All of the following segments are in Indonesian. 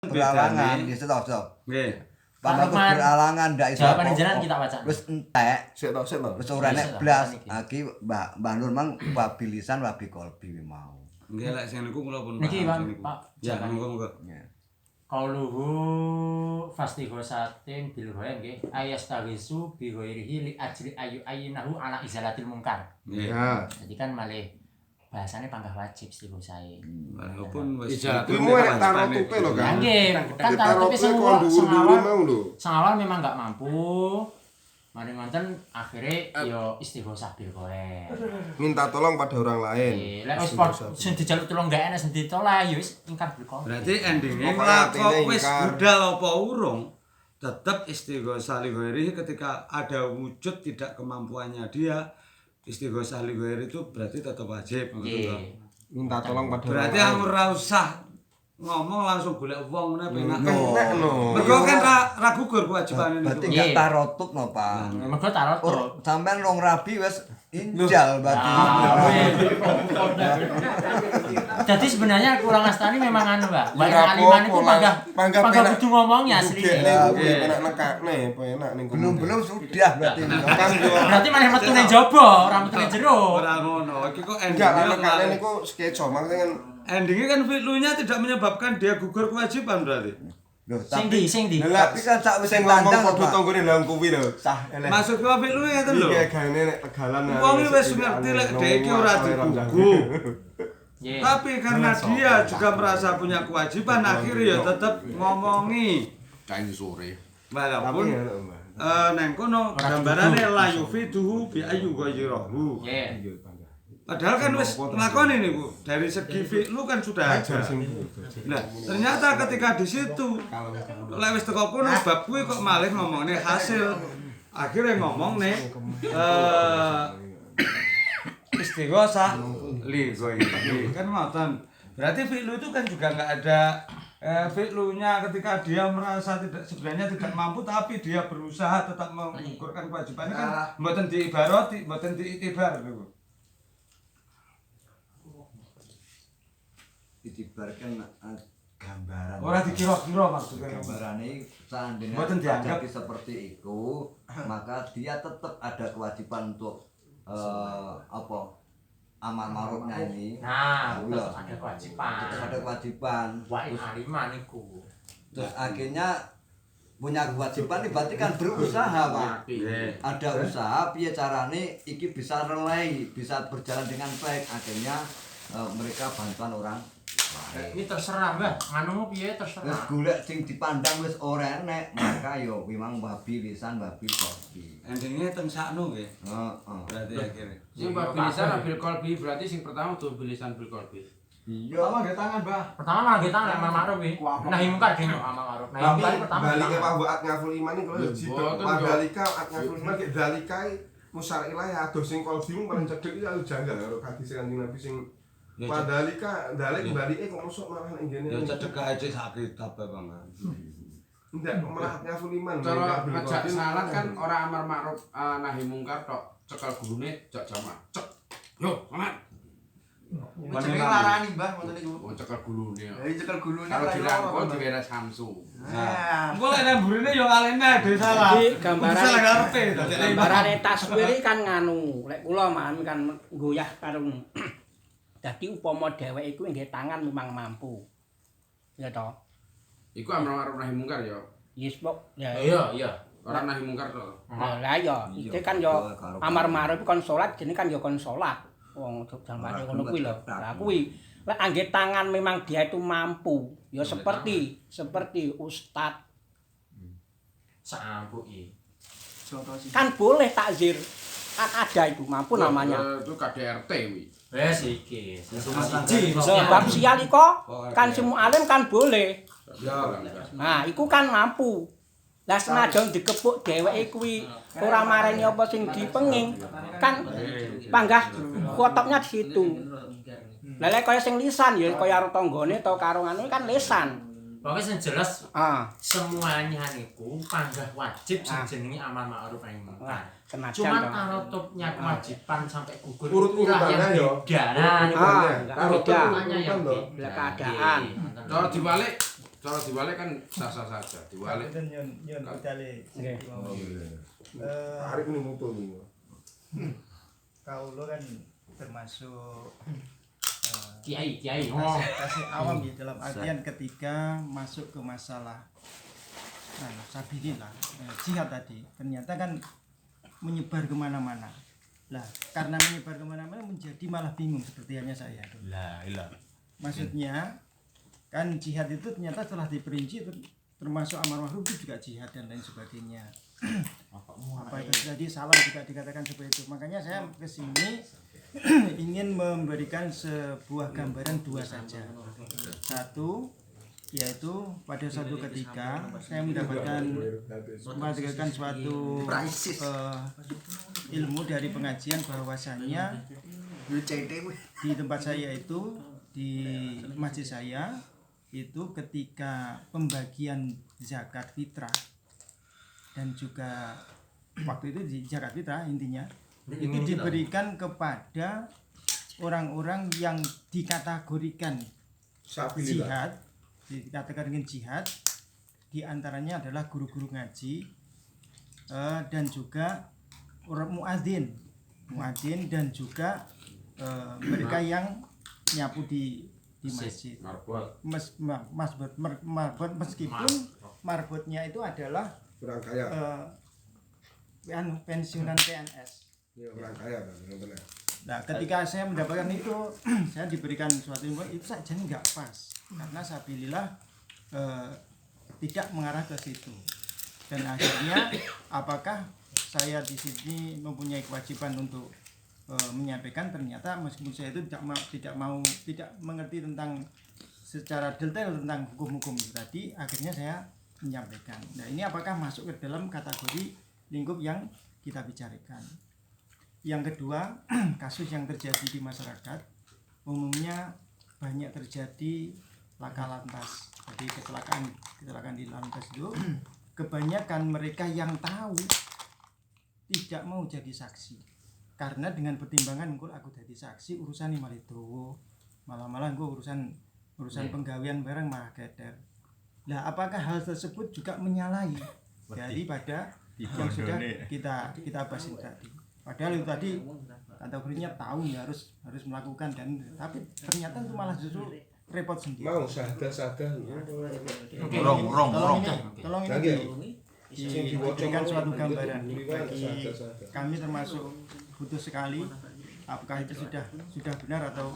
Beralangan, di stop. Nggih. Bakal beralangan ndak iso. Jawaban jenengan kita baca. Wis entek. Sik to. Wis ora nek blas. Iki Mbah Nur mang wabi lisan wabi kolbi mau. Nggih lek sing niku kula pun Niki Pak. Ya monggo. Qauluhu fastighosatin bil ghaib nggih ayastaghisu bi ghairihi li ajli ayyinahu ala izalatil munkar. Nggih. Ya. Jadi kan malih bahasane panggah wajib istighosae. Walaupun wis Kuwi mau nek taruh tupe lho kan. Nggih, kan Taruh tapi tupe kon dhuwur-dhuwur mau lho. sengawal memang enggak mampu. Mari ngonten akhirnya yo istighosah bil ghaib. Minta tolong pada orang lain. Lek wis sing dijaluk tulung gak enak sing ditolak yo wis ingkar bil ghaib. berarti endinge Pokoknya kok artinya wis ingkar. budal apa urung tetap istighosah li ghairi ketika ada wujud tidak kemampuannya dia istighosah li ghairi itu berarti tetap wajib gitu. Nggih. Minta tolong pada Berarti orang aku ora usah ngomong langsung golek wong ngene penak. lain. No. Mergo kan ra gugur kewajibane Berarti niku. gak Nggih. tarotup no, Pak. Mergo tarot. Sampeyan rong rabi wis injal berarti. Jadi sebenarnya kurang astani memang anu, Pak. Banyak Ora aliman itu apa-apa, panggah penak. kudu ngomongnya asli. Penak nekakne, penak ning Belum sudah berarti. kan yo. Berarti malah metu ning jaba, ora metu ning jero. Ora ngono. Iki kok Enggak, endingnya nekakne niku skeco maksudnya kan endingnya kan fi'lunya tidak menyebabkan dia gugur kewajiban berarti. Loh, Sing di. tapi kan sak wis sing ngomong tandang kudu Pak. tanggone dalam kuwi lho. Sah elek. Maksudku fi'lunya ngeten lho. Iki gane nek tegalan. Wong wis ngerti lek dhek iki ora digugu. Nggih. Tapi karena dia juga merasa punya kewajiban akhirnya ya tetap ngomongi. Kain sore. Walaupun Tapi ya, Mbak. neng kono gambarane la yufiduhu bi ayyu ghairihi. Nggih. Padahal kan wis nglakoni niku dari segi fi'lu kan sudah ada. Nah, ternyata ketika di situ lek wis teko kono bab kuwi kok malih ngomongne hasil. Akhirnya ngomong nih istighosah li ghairi. Kan ngoten. Berarti fi'lu itu kan juga enggak ada fi'lunya ketika dia merasa sebenarnya tidak mampu tapi dia berusaha tetap menggugurkan kewajibannya kan mboten diibarati, mboten diitibar niku. Ditibarkan gambaran. Ora dikira-kira maksudnya. Gambarane seandainya Mboten dianggap. terjadi seperti itu, maka dia tetap ada kewajiban untuk apa? Amal ma'rufnya ini. Nah, Iya. tetap ada kewajiban. Tetap ada kewajiban. Wa in aliman niku. Terus akhirnya punya kewajiban ini berarti kan berusaha, Pak. Ada usaha piye carane iki bisa relay, bisa berjalan dengan baik. Akhirnya mereka bantuan orang lain. Ini terserah, Mbah. Nganumu piye Wis terserah. golek sing dipandang wis ora enek, maka yo memang babi lisan, babi kopi. Endingnya teng sakno nggih. Heeh. Berarti akhirnya. Sing bilisan bil qalbi berarti sing pertama tuh bilisan bil qalbi. Iya. nggih tangan, Mbah. Pertama malah kita amal ma'ruf iki. Nahi mungkar dene amal ma'ruf. Nahi Tapi mungkar pertama. balike Pak Buat ngaful iman iki kalau Ya, jitu. boten, Pak yo. dalika ngaful iman ki dalika musarilah ya adoh sing kolbi paling cedhek iki aku janggal karo hadis Kanjeng Nabi sing Ya, padalika dalek balike kok mosok malah ning ngene. Ya cedhek ae sakit apa Bang. Ndak malah ngaful iman. Cara ngajak salat kan ora amar ma'ruf nahi mungkar tok cekel gurune jak jamaah. Cek. Yo, aman. Jenenge larani, Mbah, ngoten niku. Oh cekel gulune. Dari cekel gulune Kalau dirangkul diweres Samsu. Engko lek nang burine yo alene dhewe salah. Jadi gambaran- Salah ngarepe dadi Gambarane taswir iki kan nganu, lek kula man kan goyah karo dadi upama dheweke iku nggih tangan memang mampu. Ya toh. Iku amar ma'ruf nahi mungkar yo. Yes pok. Ya Iya. Ora nahi mungkar tok. lah ya, iki kan yo amar ma'ruf kon salat jenenge kan yo kon salat. Wong jamane ngono kuwi lho. Lah kuwi lek anggih tangan memang dia itu mampu, ya seperti ustad Saampu iki. kan boleh takzir. Kan ada itu mampu namanya. Itu KDRT wi. Wes iki. Rumah tangga. Sebab sial iko kan semu alim kan boleh. Ya. Nah, iku kan mampu. Lah senajan dikepuk dheweke kuwi ora mareni apa sing dipenging, kan panggah kotoknya di situ. Lah lek kaya sing lisan ya kaya karo tanggane to karo anu kan lisan. Pokoknya yang jelas Ah, semuanya niku panggah wajib sing jenenge amal ma'ruf nahi mungkar. senajan Cuman to. tarotupnya kewajiban sampai gugur Urut-urutannya yang yo. beda. Nah, niku Ah, enggak beda. urutannya yang Urut-urutan beda. keadaan. Cara dibalik Cara diwalik kan sah-sah saja. Diwalik. Nyon budale. Nggih. Tarik ini mutu ini. Kaulo kan termasuk Kiai. kasih awam ya dalam artian ketika masuk ke masalah sabilillah, jihad tadi ternyata kan menyebar kemana-mana. Lah karena menyebar kemana-mana menjadi malah bingung seperti halnya saya. Lah, ilah. Maksudnya kan jihad itu ternyata telah diperinci termasuk amar ma'ruf itu juga jihad dan lain sebagainya. Apa itu jadi salah juga dikatakan seperti itu. Makanya saya kesini ingin memberikan sebuah gambaran dua saja. Satu yaitu pada suatu ketika saya mendapatkan suatu ilmu dari pengajian bahwasanya di tempat saya itu di masjid saya itu ketika pembagian zakat fitrah dan juga waktu itu di zakat fitrah intinya itu diberikan kepada orang-orang yang dikategorikan jihad, dikategorikan jihad, diantaranya adalah guru-guru ngaji dan juga orang muadzin dan juga mereka yang nyapu di masjid. Marbot meskipun marbotnya itu adalah Orang kaya. Pensiunan PNS. Ya, orang kaya kan, benar. Nah, ketika saya mendapatkan itu, saya diberikan suatu info itu saja nggak pas karena sabilillah tidak mengarah ke situ. Dan akhirnya, apakah saya di sini mempunyai kewajiban untuk menyampaikan? Ternyata meskipun saya itu tidak mengerti tentang secara detail tentang hukum-hukum itu tadi, akhirnya saya menyampaikan. Nah, ini apakah masuk ke dalam kategori lingkup yang kita bicarakan? Yang kedua, kasus yang terjadi di masyarakat umumnya banyak terjadi laka lantas. Jadi kecelakaan di lantas itu kebanyakan mereka yang tahu tidak mau jadi saksi. Karena dengan pertimbangan aku jadi saksi urusan ini malah itu malah gue urusan penggawean barang malah keder. Nah, apakah hal tersebut juga menyalahi daripada yang sudah kita bahas tadi? Padahal itu tadi kategorinya tahu ya harus melakukan tapi ternyata itu malah justru repot sendiri. Mau sahda. Tolong ini diberikan suatu gambaran bagi kami termasuk butuh sekali apakah itu sudah benar atau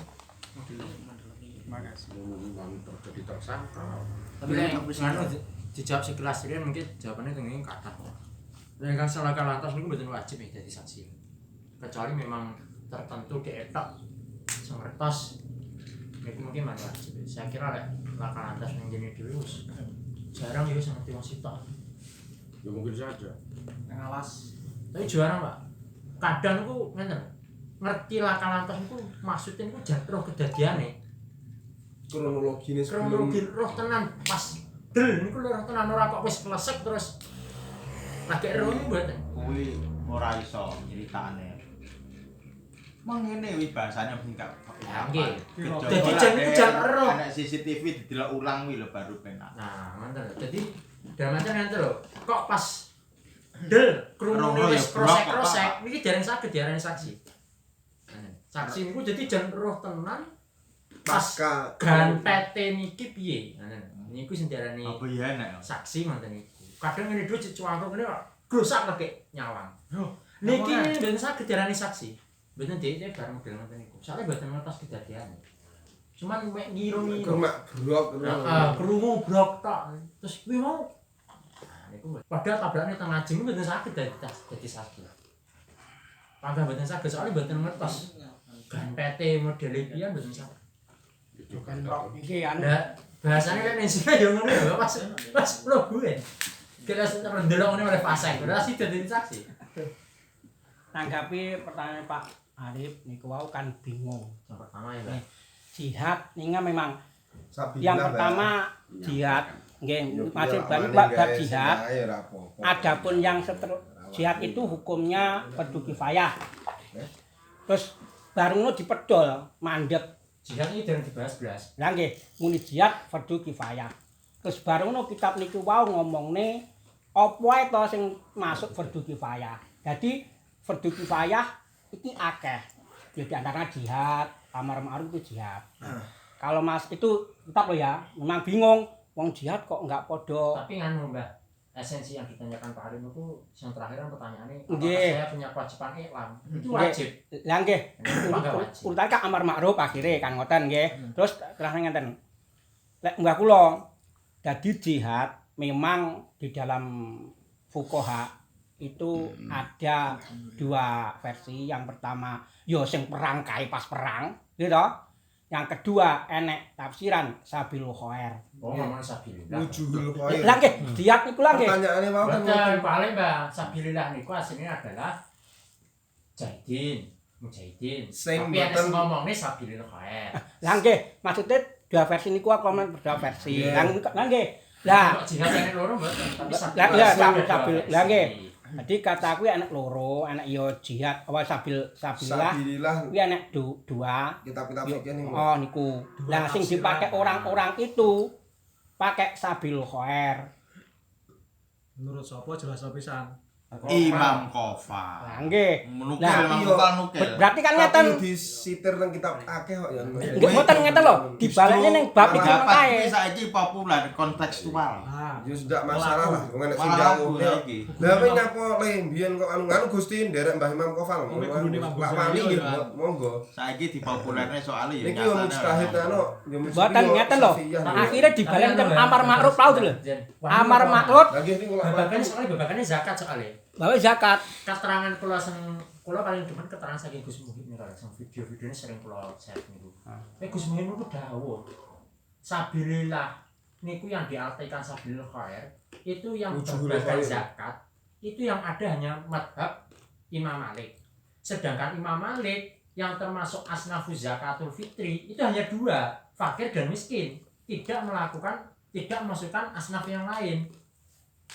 terima kasih. Jadi tersangka. Tapi kalau dijawab sekelas ini mungkin jawabannya tengah kata. Dan kan laka lantas itu betul wajib ya jadi saksi. Kecuali memang tertentu dietok sengertos itu mungkin mana wajib. Saya kira laka lantas yang jenis dulu jarang ya sangat wong sitok. Ya mungkin saja. Ngawas. Tapi jarang, Pak. Kadang itu ngerti laka lantas itu maksudnya itu jatuh kedadiane. Kronologi roh tenan pas del niku roh tenan ora kok wis klesek terus lagi roh niku mboten. Kuwi ora iso critane. Mangene wi bahasane mesti gak. Nggih. Dadi jan niku jan roh. Ana CCTV didelok ulang wi lho baru penak. Nah, ngoten. Dadi dalam macam enten lho. Kok pas del krungu wis krosek-krosek niki dereng saged diarani saksi. Saksi niku dadi jan roh tenan pasca ganpete niki piye? Niku sing diarani apa ya nek saksi ngoten niku. Kadang ngene dhuwit cuangkung ngene kok glosak lagi nyawang. Niki mboten saged diarani saksi. Mboten dhek bareng model ngoten niku. Soale mboten ngertos kedadiane. Cuman mek ngiru-ngiru. Krungu brok tok. Terus kuwi mau niku padahal tabrane teng lajeng mboten saged dadi saksi. Padahal mboten saged soalé mboten ngertos. Ganpete modele piye mboten saged. Itu kan Iki anu bahasanya kan insinya ya ngono ya pas mlebu ya. Kira ndelok ngene oleh pasang, ora sih dadi saksi. nanggapi pertanyaan Pak Arif niku wau kan bingung. Yang pertama ya, Mbak. Jihad ninga memang Sabillah, yang pertama jihad nggih masih bab jihad. Adapun yang jihad itu hukumnya fardu kifayah. Terus baru ngono dipedol mandek. Jihad ini jangan dibahas-bahas. Lah nggih, muni jihad fardu kifayah. Terus bareng ngono kitab niku wau ngomongne apa wae to sing masuk fardu kifayah. Jadi fardu kifayah iki akeh. Ya di antara jihad, amar ma'ruf itu jihad. Kalau Mas itu tetap loh ya, memang bingung wong jihad kok enggak podo. Tapi nganu Mbah, esensi yang ditanyakan Pak Alim itu yang terakhir kan pertanyaannya apakah Nggih. saya punya kewajiban iklan? Itu wajib. Lah nggih. Enggak wajib. Urutan kan amar ma'ruf akhire kan ngoten nggih. Terus terus ngenten. Lek mbah kula dadi jihad memang di dalam fuqaha itu ada dua versi. Yang pertama yo sing perang kae pas perang, gitu. Yang kedua enek tafsiran sabilul khair. Oh, ngomong sabilillah. Wujuhul khair. Lah nggih, jihad niku lah nggih. Pertanyaannya mau kan Betul, paling Mbak, sabilillah niku aslinya adalah mujahidin. Sing Tapi ada mboten- ngomongnya sabilillah khair. Lah nggih, maksudnya dua versi niku aku komen berdua versi. Iya. Lah nggih. Lah Kok jihad enek loro mboten, tapi Lah iya sabilillah sabil. versi. Lah nggih. Jadi kata aku enek loro, enek yo jihad apa sabilillah. Sabilillah Kuwi enek dua. kitab-kitab fikih niku. Oh niku. Lah sing dipakai orang-orang itu pakai sabilul khair. Menurut sapa jelas pisan. Imam Kofa. Lah nggih. Menukil Nah, Imam iya. Kofa nukil. Berarti kan Tapi ngeten. disitir nang kitab akeh kok ya. Nggih mboten ngeten lho. Dibalekne ning bab iki Pendapat kae. ini saiki populer kontekstual. Ah, Ya sudah masalah lah, wong nek sing Malah jauh. aku saiki. Lah apa nyapa le mbiyen kok anu Gusti nderek Mbah Imam Kofal. Sampai gurune Imam Pak Ghazali Wani ya, nggih, kan? monggo. Saiki dipopulerne soalnya ya Niki yo mujtahid anu, yo Mboten ngeten lho. Akhire dibalekne amar ma'ruf tau lho. Amar ma'ruf Lagi ini kula Babakannya soalnya babakannya zakat soalnya. bawa zakat. Keterangan kula kula paling demen keterangan saking Gus Muhyidd nih kalau sing video-videonya sering kula share niku. Gus Muhyidd niku dawuh. Sabilillah niku yang diartikan sabilil khair itu yang Wujuhul berbagai khair. zakat itu yang ada hanya madhab Imam Malik. Sedangkan Imam Malik yang termasuk asnafuz zakatul fitri itu hanya dua, fakir dan miskin, tidak memasukkan asnaf yang lain.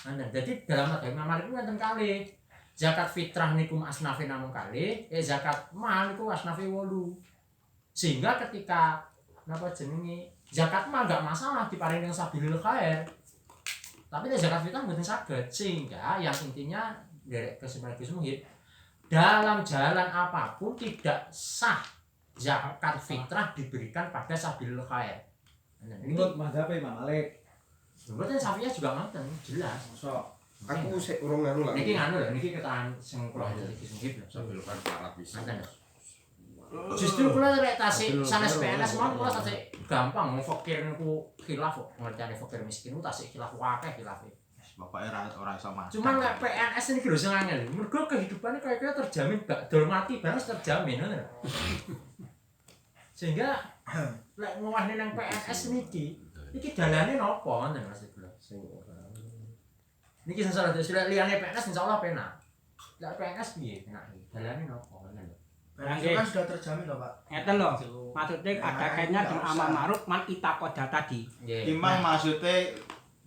Nah, jadi dalam madhab Imam Malik itu wonten kalih. Zakat fitrah niku asnafe namung kalih, zakat mal niku asnafe 8. Sehingga ketika napa jenenge zakat mal enggak masalah diparingi yang sabilil khair. Tapi nek zakat fitrah mboten saged. Sehingga yang intinya derek kesimpulan Gus Muhyidd dalam jalan apapun tidak sah zakat fitrah diberikan pada sabilil khair. Nah, ini menurut mazhab Imam Malik. mboten Syafi'iyah juga ngoten, jelas. Mosok aku sik urung anu lah. Niki nganu lho, niki keterangan sing kula dari Gus Muhyidd lho. Sambil kan parat bisa. Ngoten lho. Justru kula rek tasik sanes PNS mau kula tasik gampang mau fakir niku khilaf kok. Ngertane fakir miskin ku tasik khilaf akeh khilafe. Bapaknya ora iso mas. Cuman lek PNS niki lho sing angel. Mergo kehidupane kaya terjamin bakdol mati bareng terjamin ngono lho. Sehingga lek ngowahne nang PNS niki iki dalane napa ngoten maksud kula. Sing ora. Niki sing salah dhewe liyane PNS insyaallah penak. Lek PNS piye penak? Dalane napa ngoten lho. Nggih. kan sudah terjamin loh Pak. Ngeten lho. Maksudnya ada kaitannya dengan amar ma'ruf man itakoda tadi. Nggih. Imam maksudnya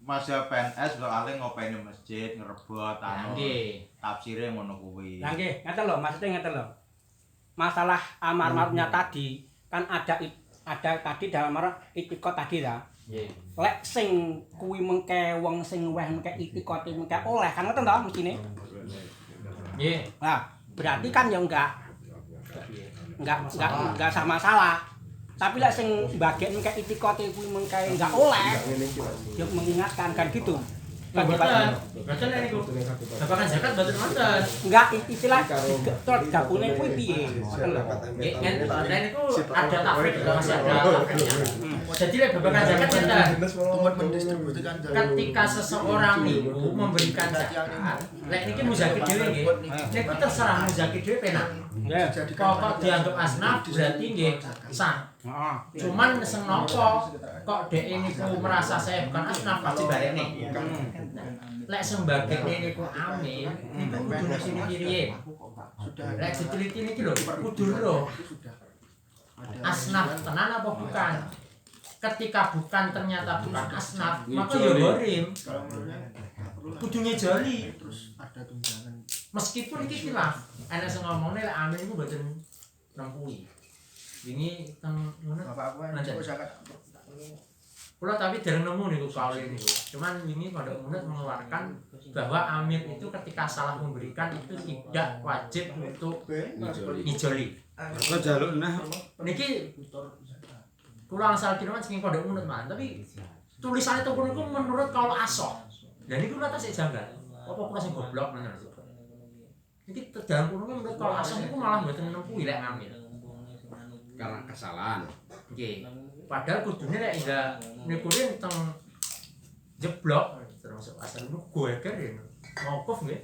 masih PNS soalnya ngopeni masjid ngerebut anu Nggih. tafsirnya ngono kuwi. Lah nggih, ngeten lho, maksudnya ngeten lho. Masalah amar ma'rufnya tadi kan ada tadi dalam amar itikot tadi ya. Nggih. Lek sing kuwi mengke wong sing weh mengke itikot mengke oleh kan ngoten to mestine. Nggih. Nah, berarti kan ya enggak sama salah. Tapi lek sing bagian mengke itikot kuwi mengke enggak oleh. Ya mengingatkan kan gitu. Betul niku. Babakan zakat mboten wonten. Enggak istilah terus gabune kuwi piye? Ngoten lho. Nggih, enten niku ada tafsir masih ada tafsirnya. Jadi lek babakan zakat enten. Tumun mendistribusikan Ketika seseorang niku memberikan zakat, lek niki muzaki dhewe nggih. Niku terserah muzaki dhewe penak. Nggih. Pokok dianggap asnaf berarti nggih sah. Heeh. Cuman sing nopo kok dhek niku merasa saya bukan asnaf pasti balekne. Lek sembagane niku amin, niku kudu sing kiriye. Lek diteliti niki lho, kudu lho. Asnaf tenan apa bukan? Ketika bukan ternyata bukan asnaf, maka ya gorim. Kalau menurutnya Kudu ngejoli. terus ada tunjangan. Meskipun iki khilaf, ana sing ngomongne lek amin iku mboten nempuhi. Ini teng ngono Bapak aku kan Nanti. cukup zakat. Kula tapi dereng nemu niku kaul niku. Cuman ini Pondok Unut mengeluarkan bahwa amir itu ketika salah memberikan itu tidak wajib untuk ngijoli. Kok jaluk nah Niki kula asal kira saking Pondok Unut man, tapi tulisannya itu niku menurut kaul asok. Dan niku kula tasik janggal. Apa kula sing goblok menan sih. Iki dalam kuno menurut kaul asok niku malah mboten nempuhi lek amir. Karena kesalahan. Nggih. Padahal kudune nek enggak niku teng jeblok termasuk asal niku goeker ya. Mauquf nggih.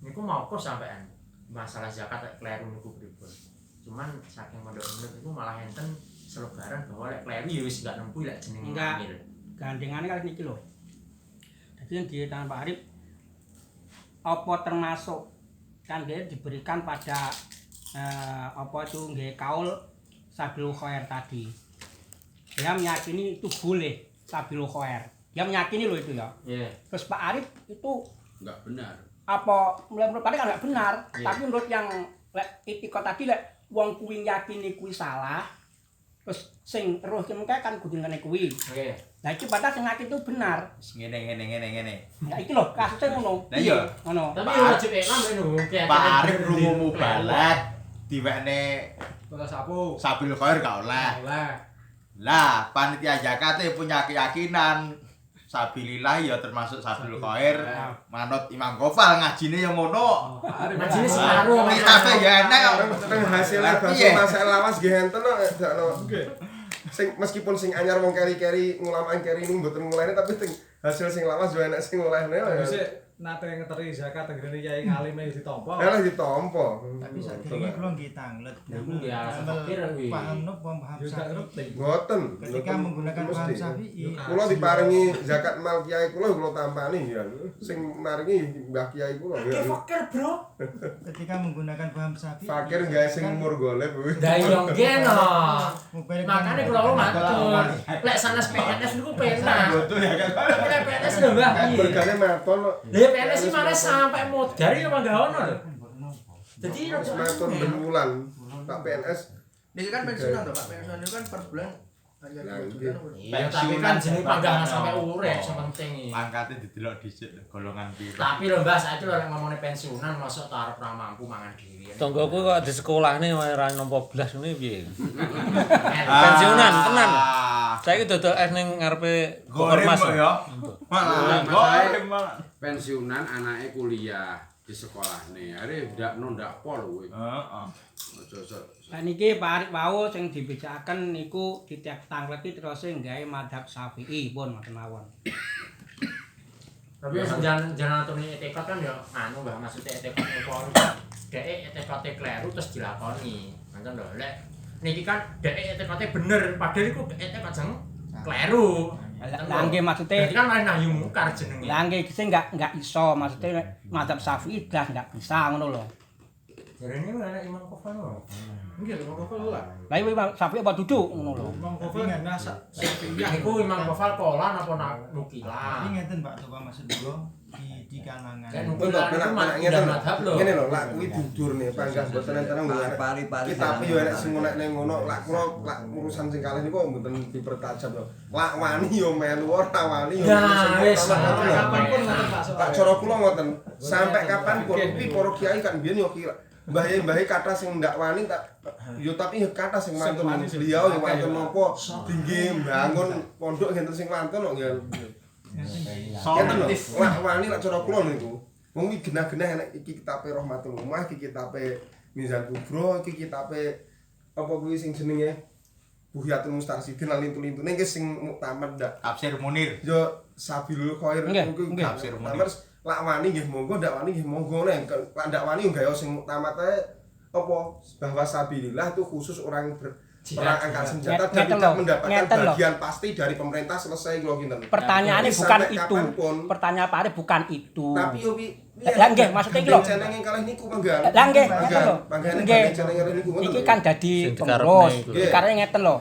Niku mauquf sampean masalah zakat lek kleru niku pripun. Cuman saking Pondok Unut niku malah enten selebaran bahwa lek kleru ya wis enggak nempuh lek jenenge amir. Gandengane kali niki lho. Dadi yang di tangan Pak Arif apa termasuk kan dia diberikan pada apa itu nggih kaul sabilul khair tadi. Dia meyakini itu boleh sabilul khair. Dia meyakini loh itu ya. Iya. Terus Pak Arif itu Enggak benar. apa menurut Pak Arif kan enggak benar, Iya. tapi menurut yang lek etika tadi lek wong kuwi yakini kuwi salah. Terus sing roh kan kudu ngene kuwi. Nggih. Lah iki batas sing ngakini itu benar. Ngene. Nah iki lho kasusnya ngono. Lah iya. Ngono. Tapi wajib iklan niku. Pak Arif rungu mubalak diwekne Kota sapu. sabil khair gak oleh. Oleh. Lah, panitia zakat punya keyakinan sabilillah ya termasuk sabil khair. Manut Imam Ghafal ngajine ya ngono. Ngajine separuh. Kitabe ya enek kok. Teng hasilnya bakso masak lawas nggih enten kok dakno. Sing meskipun sing anyar wong keri-keri ngulamain keri ini mboten ngulehne tapi teng hasil sing lawas yo enek sing ngulehne ya. Bisa nate ngeteri zakat tenggene yai ngalim iki ditampa. Elah ditampa. Tapi saat ini belum ditanglet. Niku ya fakir kuwi. Paham no paham Ya gak ngerti. Mboten. Ketika menggunakan paham Syafi'i, Kula diparingi zakat mal kiai kula tampani ya. Sing maringi Mbah Kiai kula ya. Fakir, Bro. ketika menggunakan paham Syafi'i, Fakir gawe sing umur golek kuwi. Lah yo ngene. mobile Makane kula matur. Lek sanes PNS niku penak. Betul ya kan. Tapi lek PNS lho, Mbah. Bergane maton kok. Lah PNS sih malah sampai modari apa enggak ono lho. Jadi Maton ben wulan. Pak PNS Ini kan pensiunan toh Pak, pensiunan itu kan per bulan hanya Ya, 2 juta. iya, tapi kan jeneng panggangan sampai urip sing penting iki. Pangkate didelok dhisik golongan piro. Tapi lho Mbah, saiki lho nek ngomongin pensiunan masuk arep ra mampu mangan dhewe. Tonggoku kok di sekolahne wae ra nampa blas ngene piye. Pensiunan tenan. Saiki dodol es ning ngarepe Goreng Mas. ya. Malah goreng malah. Pensiunan anaknya kuliah di sekolah nih. Are ndak pol kowe. Heeh. Lah niki Pak Arif wau sing dibicaraken niku ditangleti terus nggawe madhab Syafi'i pun ngoten mawon. Tapi jangan atune etikot kan ya anu Mbah, maksudnya etikot apa dhek etikote kleru terus dilakoni. Ngoten lho. Lek niki kan dhek etikote bener padahal iku etikot jeng kleru. Lah nggih maksude Jadi kan lain nahyu mungkar jenenge. lah nggih sing enggak iso maksude madhab Syafi'i blas enggak bisa ngono lho. Jarene anak Imam Ghafal lho. Nggih lho Ghafal lah. Lah iki Syafi'i apa duduk ngono lho. Imam Ghafal ngene Syafi'iyah. Niku Imam Ghafal kolan apa ini nukilan. ngeten Pak Coba maksud kula di kalangan. Kan Untuk nukilan itu ngeten madhab lho. ngene lho, lak kuwi dudur nih panggah boten enten nang Pari-pari. kita tapi yo enek sing ngonek ning ngono, lak kula lak urusan sing kalih niku mboten dipertajam lho. Lak wani yo melu ora wani yo. Nah, wis Kapanpun ngoten Pak Tak cara kula ngoten, sampai kapanpun kuwi para kiai kan biyen yo kira mbah-mbah kata sing ndak wani tak yo tapi kata sing mantun beliau yo mantun napa tinggi mbangun pondok ngenten sing mantun kok ya. Ngeten lho, lak wani lak cara kula niku. Wong iki genah-genah enek iki kitabe Rahmatul Ummah, iki kitabe Mizan Kubro, iki kitabe apa kuwi sing jenenge Buhyatul Mustarsidin lan lintu-lintune iki sing muktamad ndak. Tafsir Munir. Yo Sabilul Khair Nggih. Tafsir Munir. Terus lak wani nggih monggo, ndak wani nggih monggo nek lak ndak wani yo gawe sing muktamad ae apa bahwa sabilillah itu khusus orang perang angkat senjata dan tidak mendapatkan bagian pasti dari pemerintah selesai kalau gitu. Pertanyaannya bukan itu. Pertanyaan Pak Arif bukan itu. Tapi yo lah nggih maksudnya iki lho. jeneng yang kalih niku mangga. Lah nggih ngeten lho. Nggih jeneng niku ngoten. Iki kan dadi pengurus. Karena ngeten lho.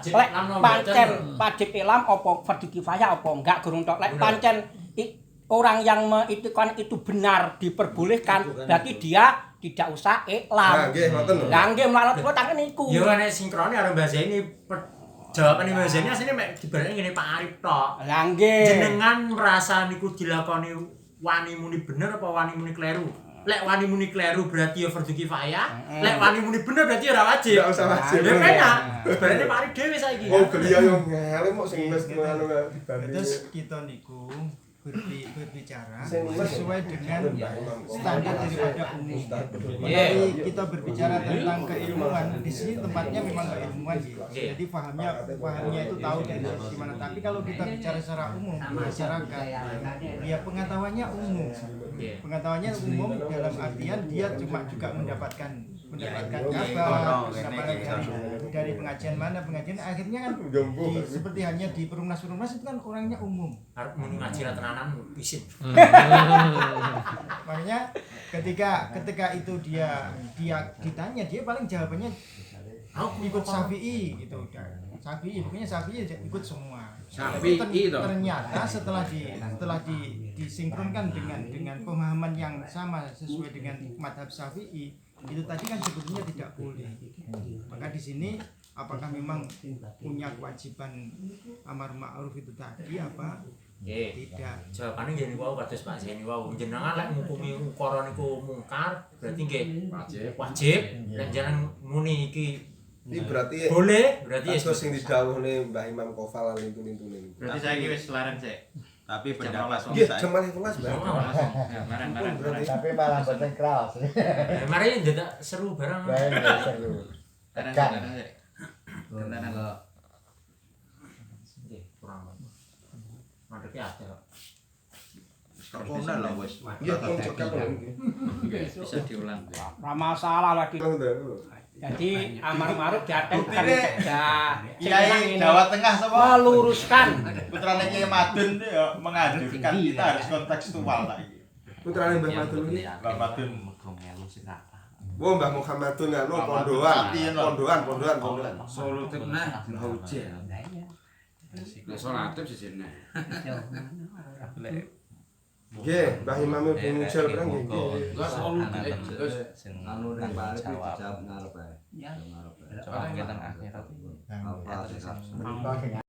Lek pancen wajib ilam apa fardhu kifayah apa enggak gurung tok. Lek pancen orang yang mengiktikkan itu benar diperbolehkan berarti dia tidak usah iklam. Nah, nggih ngoten lho. Lah nggih malah kula tangen niku. Yo nek sinkrone karo bahasa ini Jawaban Imam Ghazali asline mek dibarani ngene Pak Arif tok. Lah nggih. Jenengan merasa niku dilakoni wani muni bener apa wani muni kleru? Lek wani muni kleru berarti ya fardu kifayah. Lek wani muni bener berarti ora wajib. Ora usah wajib. Lha penak. Berarti Pak Arif dhewe saiki. Oh, beliau yang ngelem kok sing wis ngono Terus kita niku berbicara sesuai dengan standar daripada umum. Jadi kita berbicara tentang keilmuan, di sini tempatnya memang keilmuan sih. Jadi pahamnya itu tahu dari gimana. Tapi kalau kita bicara secara umum masyarakat, ya pengetahuannya umum. Pengetahuannya umum dalam artian dia cuma juga mendapatkan kabar, dari pengajian mana pengajian akhirnya kan seperti hanya di perumnas itu kan orangnya umum. Arep muni ngaji ra tenanan isin. Makanya ketika itu dia ditanya dia paling jawabannya ikut Syafi'i gitu udah. Syafi'i ikut semua. Tapi ternyata setelah disinkronkan dengan pemahaman yang sama sesuai dengan mazhab Syafi'i itu tadi kan sebetulnya tidak boleh. Maka di sini apakah memang punya kewajiban amar ma'ruf itu tadi apa? Tidak. Jawabane nggih niku kados Pak Zeni wau. Jenengan lek ngukumi ukara niku mungkar berarti nggih wajib. Lek jenengan muni iki berarti boleh, berarti ya sing didhawuhne Mbah Imam Qofal lintu-lintune. Berarti saiki wis larang sik. Tapi pendapat nggih jam 12 Mbah. Marang. Tapi malah boten keras. Mari ndak seru bareng. Seru. Tenan sik. Tenan kok. Nggih, kurang. Mandeke ate kok. Kono lho wis. Nggih, pun cekap Bisa diulang. Ora masalah lagi. Jadi amar ma'ruf diatenkan kerja. Kiai Jawa Tengah sapa? Meluruskan. Putrane Kiai Madun ya menghadirkan kita harus kontekstual ta iki. Putrane Mbah Madun iki. Mbah Madun Oh, Mbah Muhammadun anu pondokan. Solutif nah hujah. Nek salatif sisine. Nggih, Mbah Imam Muncul perang nggih. Enggak solutif. Anu ning Pak Arif dijawab ngarep ae. Coba kita akhirat. Apa